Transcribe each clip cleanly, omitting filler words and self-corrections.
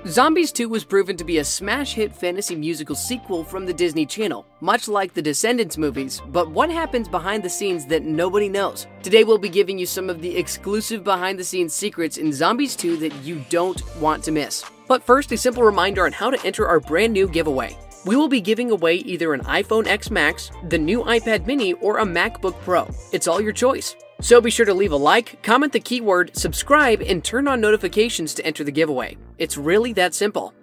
Zombies 2 was proven to be a smash hit fantasy musical sequel from the Disney Channel, much like the Descendants movies, but what happens behind the scenes that nobody knows? Today we'll be giving you some of the exclusive behind the scenes secrets in Zombies 2 that you don't want to miss. But first, a simple reminder on how to enter our brand new giveaway. We will be giving away either an iPhone X Max, the new iPad mini, or a MacBook Pro. It's all your choice. So be sure to leave a like, comment the keyword, subscribe, and turn on notifications to enter the giveaway. It's really that simple.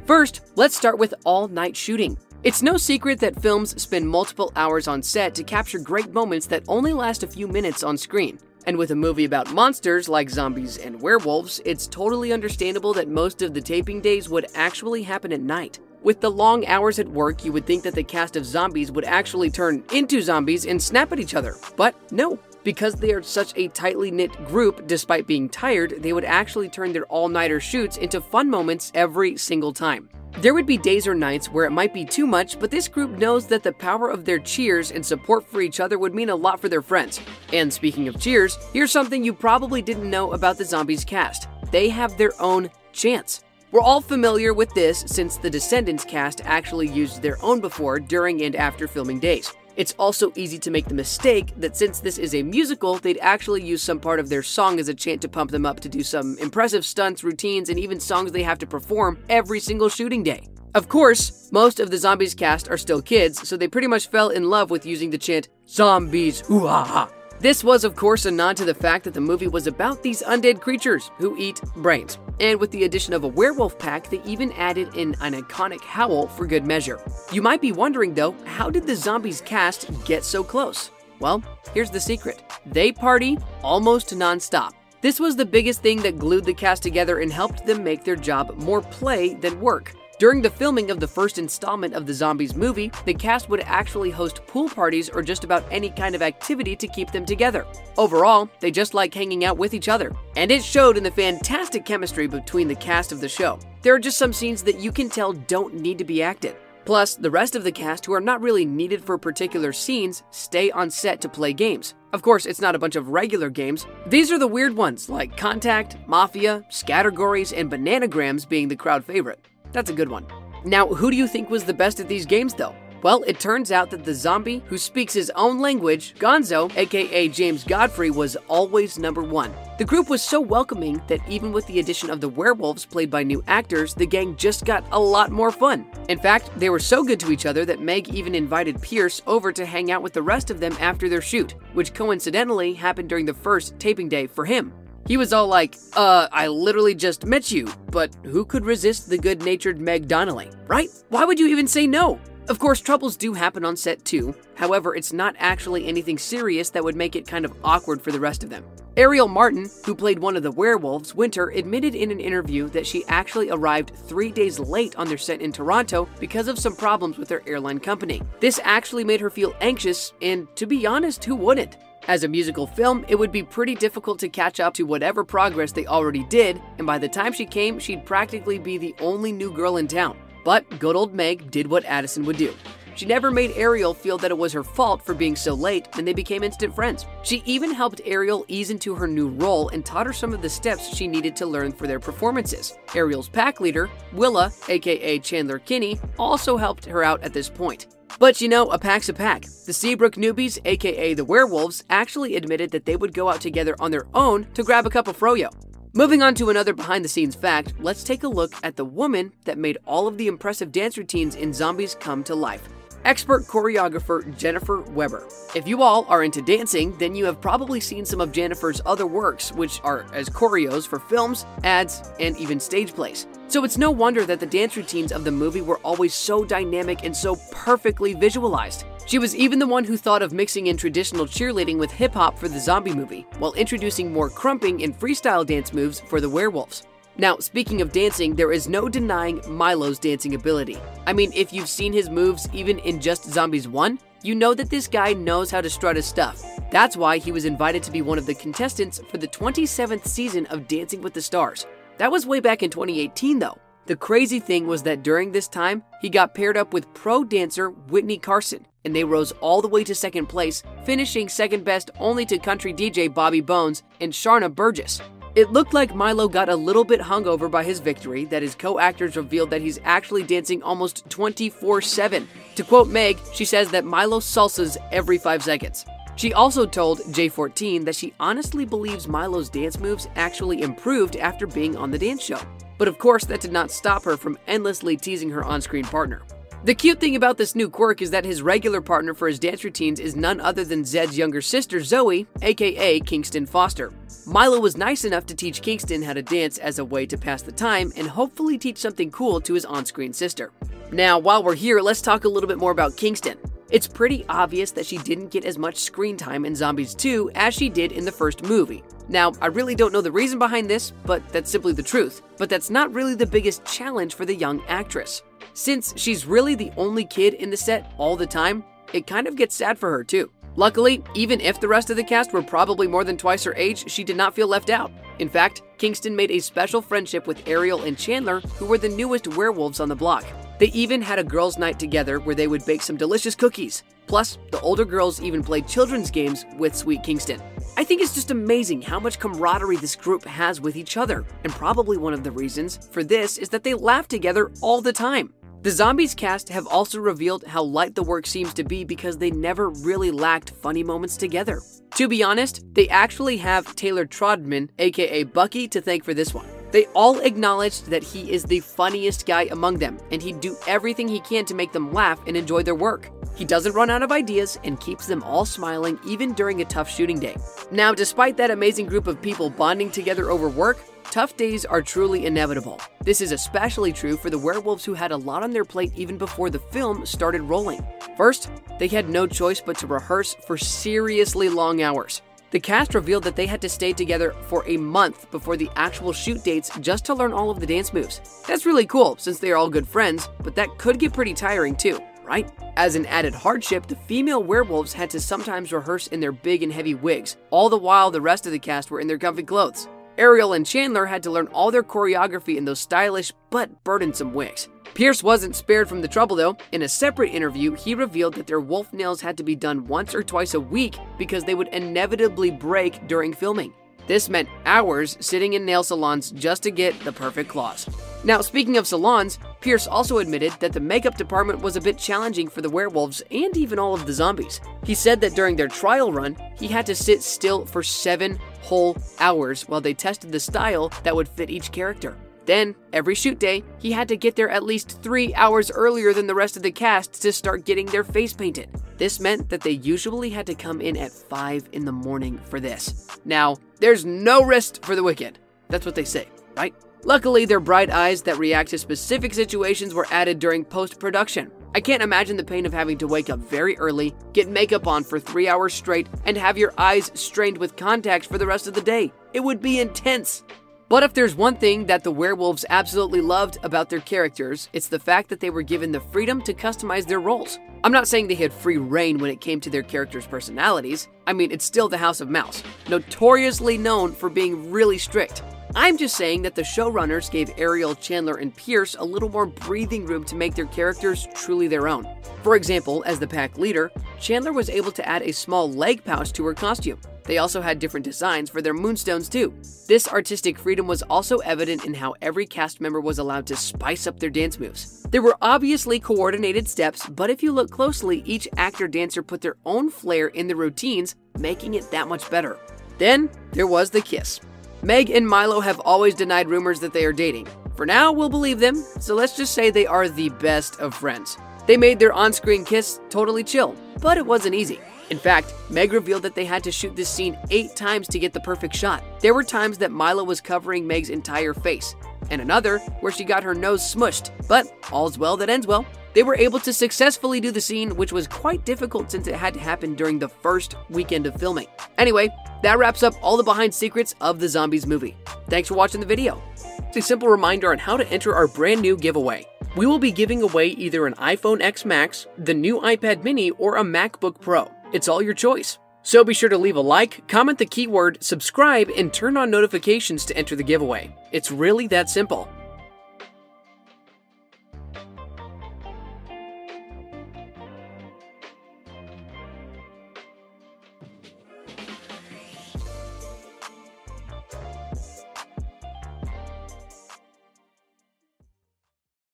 First, let's start with all-night shooting. It's no secret that films spend multiple hours on set to capture great moments that only last a few minutes on screen. And with a movie about monsters like zombies and werewolves, it's totally understandable that most of the taping days would actually happen at night. With the long hours at work, you would think that the cast of zombies would actually turn into zombies and snap at each other. But no. Because they are such a tightly knit group, despite being tired, they would actually turn their all-nighter shoots into fun moments every single time. There would be days or nights where it might be too much, but this group knows that the power of their cheers and support for each other would mean a lot for their friends. And speaking of cheers, here's something you probably didn't know about the Zombies cast. They have their own chants. We're all familiar with this since the Descendants cast actually used their own before, during, and after filming days. It's also easy to make the mistake that since this is a musical, they'd actually use some part of their song as a chant to pump them up to do some impressive stunts, routines, and even songs they have to perform every single shooting day. Of course, most of the Zombies cast are still kids, so they pretty much fell in love with using the chant, "Zombies, hoo-ha-ha." This was, of course, a nod to the fact that the movie was about these undead creatures who eat brains. And with the addition of a werewolf pack, they even added in an iconic howl for good measure. You might be wondering, though, how did the Zombies cast get so close? Well, here's the secret. They party almost non-stop. This was the biggest thing that glued the cast together and helped them make their job more play than work. During the filming of the first installment of the Zombies movie, the cast would actually host pool parties or just about any kind of activity to keep them together. Overall, they just like hanging out with each other. And it showed in the fantastic chemistry between the cast of the show. There are just some scenes that you can tell don't need to be acted. Plus, the rest of the cast, who are not really needed for particular scenes, stay on set to play games. Of course, it's not a bunch of regular games. These are the weird ones, like Contact, Mafia, Scattergories, and Bananagrams being the crowd favorite. That's a good one. Now, who do you think was the best at these games, though? Well, it turns out that the zombie who speaks his own language, Gonzo, aka James Godfrey, was always number one. The group was so welcoming that even with the addition of the werewolves played by new actors, the gang just got a lot more fun. In fact, they were so good to each other that Meg even invited Pierce over to hang out with the rest of them after their shoot, which coincidentally happened during the first taping day for him. He was all like, I literally just met you, but who could resist the good-natured Meg Donnelly, right? Why would you even say no? Of course, troubles do happen on set too. However, it's not actually anything serious that would make it kind of awkward for the rest of them. Ariel Martin, who played one of the werewolves, Winter, admitted in an interview that she actually arrived 3 days late on their set in Toronto because of some problems with their airline company. This actually made her feel anxious, and to be honest, who wouldn't? As a musical film, it would be pretty difficult to catch up to whatever progress they already did, and by the time she came, she'd practically be the only new girl in town. But good old Meg did what Addison would do. She never made Ariel feel that it was her fault for being so late, and they became instant friends. She even helped Ariel ease into her new role and taught her some of the steps she needed to learn for their performances. Ariel's pack leader, Willa, aka Chandler Kinney, also helped her out at this point. But you know, a pack's a pack. The Seabrook newbies, aka the werewolves, actually admitted that they would go out together on their own to grab a cup of froyo. Moving on to another behind-the-scenes fact, let's take a look at the woman that made all of the impressive dance routines in Zombies come to life. Expert choreographer Jennifer Weber. If you all are into dancing, then you have probably seen some of Jennifer's other works, which are as choreos for films, ads, and even stage plays. So it's no wonder that the dance routines of the movie were always so dynamic and so perfectly visualized. She was even the one who thought of mixing in traditional cheerleading with hip-hop for the zombie movie, while introducing more crumping and freestyle dance moves for the werewolves. Now, speaking of dancing, there is no denying Milo's dancing ability. I mean, if you've seen his moves even in just Zombies 1, you know that this guy knows how to strut his stuff. That's why he was invited to be one of the contestants for the 27th season of Dancing with the Stars. That was way back in 2018 though. The crazy thing was that during this time, he got paired up with pro dancer Whitney Carson, and they rose all the way to second place, finishing second best only to country DJ Bobby Bones and Sharna Burgess. It looked like Milo got a little bit hungover by his victory, that his co-actors revealed that he's actually dancing almost 24/7. To quote Meg, she says that Milo salsas every 5 seconds. She also told J14 that she honestly believes Milo's dance moves actually improved after being on the dance show. But of course, that did not stop her from endlessly teasing her on-screen partner. The cute thing about this new quirk is that his regular partner for his dance routines is none other than Zed's younger sister, Zoe, aka Kingston Foster. Milo was nice enough to teach Kingston how to dance as a way to pass the time and hopefully teach something cool to his on-screen sister. Now, while we're here, let's talk a little bit more about Kingston. It's pretty obvious that she didn't get as much screen time in Zombies 2 as she did in the first movie. Now, I really don't know the reason behind this, but that's simply the truth. But that's not really the biggest challenge for the young actress. Since she's really the only kid in the set all the time, it kind of gets sad for her too. Luckily, even if the rest of the cast were probably more than twice her age, she did not feel left out. In fact, Kingston made a special friendship with Ariel and Chandler, who were the newest werewolves on the block. They even had a girls' night together where they would bake some delicious cookies. Plus, the older girls even played children's games with Sweet Kingston. I think it's just amazing how much camaraderie this group has with each other, and probably one of the reasons for this is that they laugh together all the time. The Zombies cast have also revealed how light the work seems to be because they never really lacked funny moments together. To be honest, they actually have Taylor Trodman, aka Bucky, to thank for this one. They all acknowledged that he is the funniest guy among them, and he'd do everything he can to make them laugh and enjoy their work. He doesn't run out of ideas and keeps them all smiling even during a tough shooting day. Now, despite that amazing group of people bonding together over work, tough days are truly inevitable. This is especially true for the werewolves who had a lot on their plate even before the film started rolling. First, they had no choice but to rehearse for seriously long hours. The cast revealed that they had to stay together for a month before the actual shoot dates just to learn all of the dance moves. That's really cool since they are all good friends, but that could get pretty tiring too, right? As an added hardship, the female werewolves had to sometimes rehearse in their big and heavy wigs, all the while the rest of the cast were in their comfy clothes. Ariel and Chandler had to learn all their choreography in those stylish but burdensome wigs. Pierce wasn't spared from the trouble though. In a separate interview, he revealed that their wolf nails had to be done once or twice a week because they would inevitably break during filming. This meant hours sitting in nail salons just to get the perfect claws. Now, speaking of salons, Pierce also admitted that the makeup department was a bit challenging for the werewolves and even all of the zombies. He said that during their trial run, he had to sit still for 7 whole hours while they tested the style that would fit each character. Then, every shoot day, he had to get there at least 3 hours earlier than the rest of the cast to start getting their face painted. This meant that they usually had to come in at 5 in the morning for this. Now, there's no rest for the wicked. That's what they say, right? Luckily, their bright eyes that react to specific situations were added during post-production. I can't imagine the pain of having to wake up very early, get makeup on for 3 hours straight, and have your eyes strained with contacts for the rest of the day. It would be intense. But if there's one thing that the werewolves absolutely loved about their characters, it's the fact that they were given the freedom to customize their roles. I'm not saying they had free reign when it came to their characters' personalities. I mean, it's still the House of Mouse, notoriously known for being really strict. I'm just saying that the showrunners gave Ariel, Chandler, and Pierce a little more breathing room to make their characters truly their own. For example, as the pack leader, Chandler was able to add a small leg pouch to her costume. They also had different designs for their moonstones too. This artistic freedom was also evident in how every cast member was allowed to spice up their dance moves. There were obviously coordinated steps, but if you look closely, each actor-dancer put their own flair in the routines, making it that much better. Then, there was the kiss. Meg and Milo have always denied rumors that they are dating. For now, we'll believe them, so let's just say they are the best of friends. They made their on-screen kiss totally chill, but it wasn't easy. In fact, Meg revealed that they had to shoot this scene 8 times to get the perfect shot. There were times that Milo was covering Meg's entire face, and another where she got her nose smushed, but all's well that ends well. They were able to successfully do the scene, which was quite difficult since it had to happen during the first weekend of filming. Anyway, that wraps up all the behind secrets of the Zombies movie. Thanks for watching the video. It's a simple reminder on how to enter our brand new giveaway. We will be giving away either an iPhone X Max, the new iPad mini, or a MacBook Pro. It's all your choice. So be sure to leave a like, comment the keyword, subscribe, and turn on notifications to enter the giveaway. It's really that simple.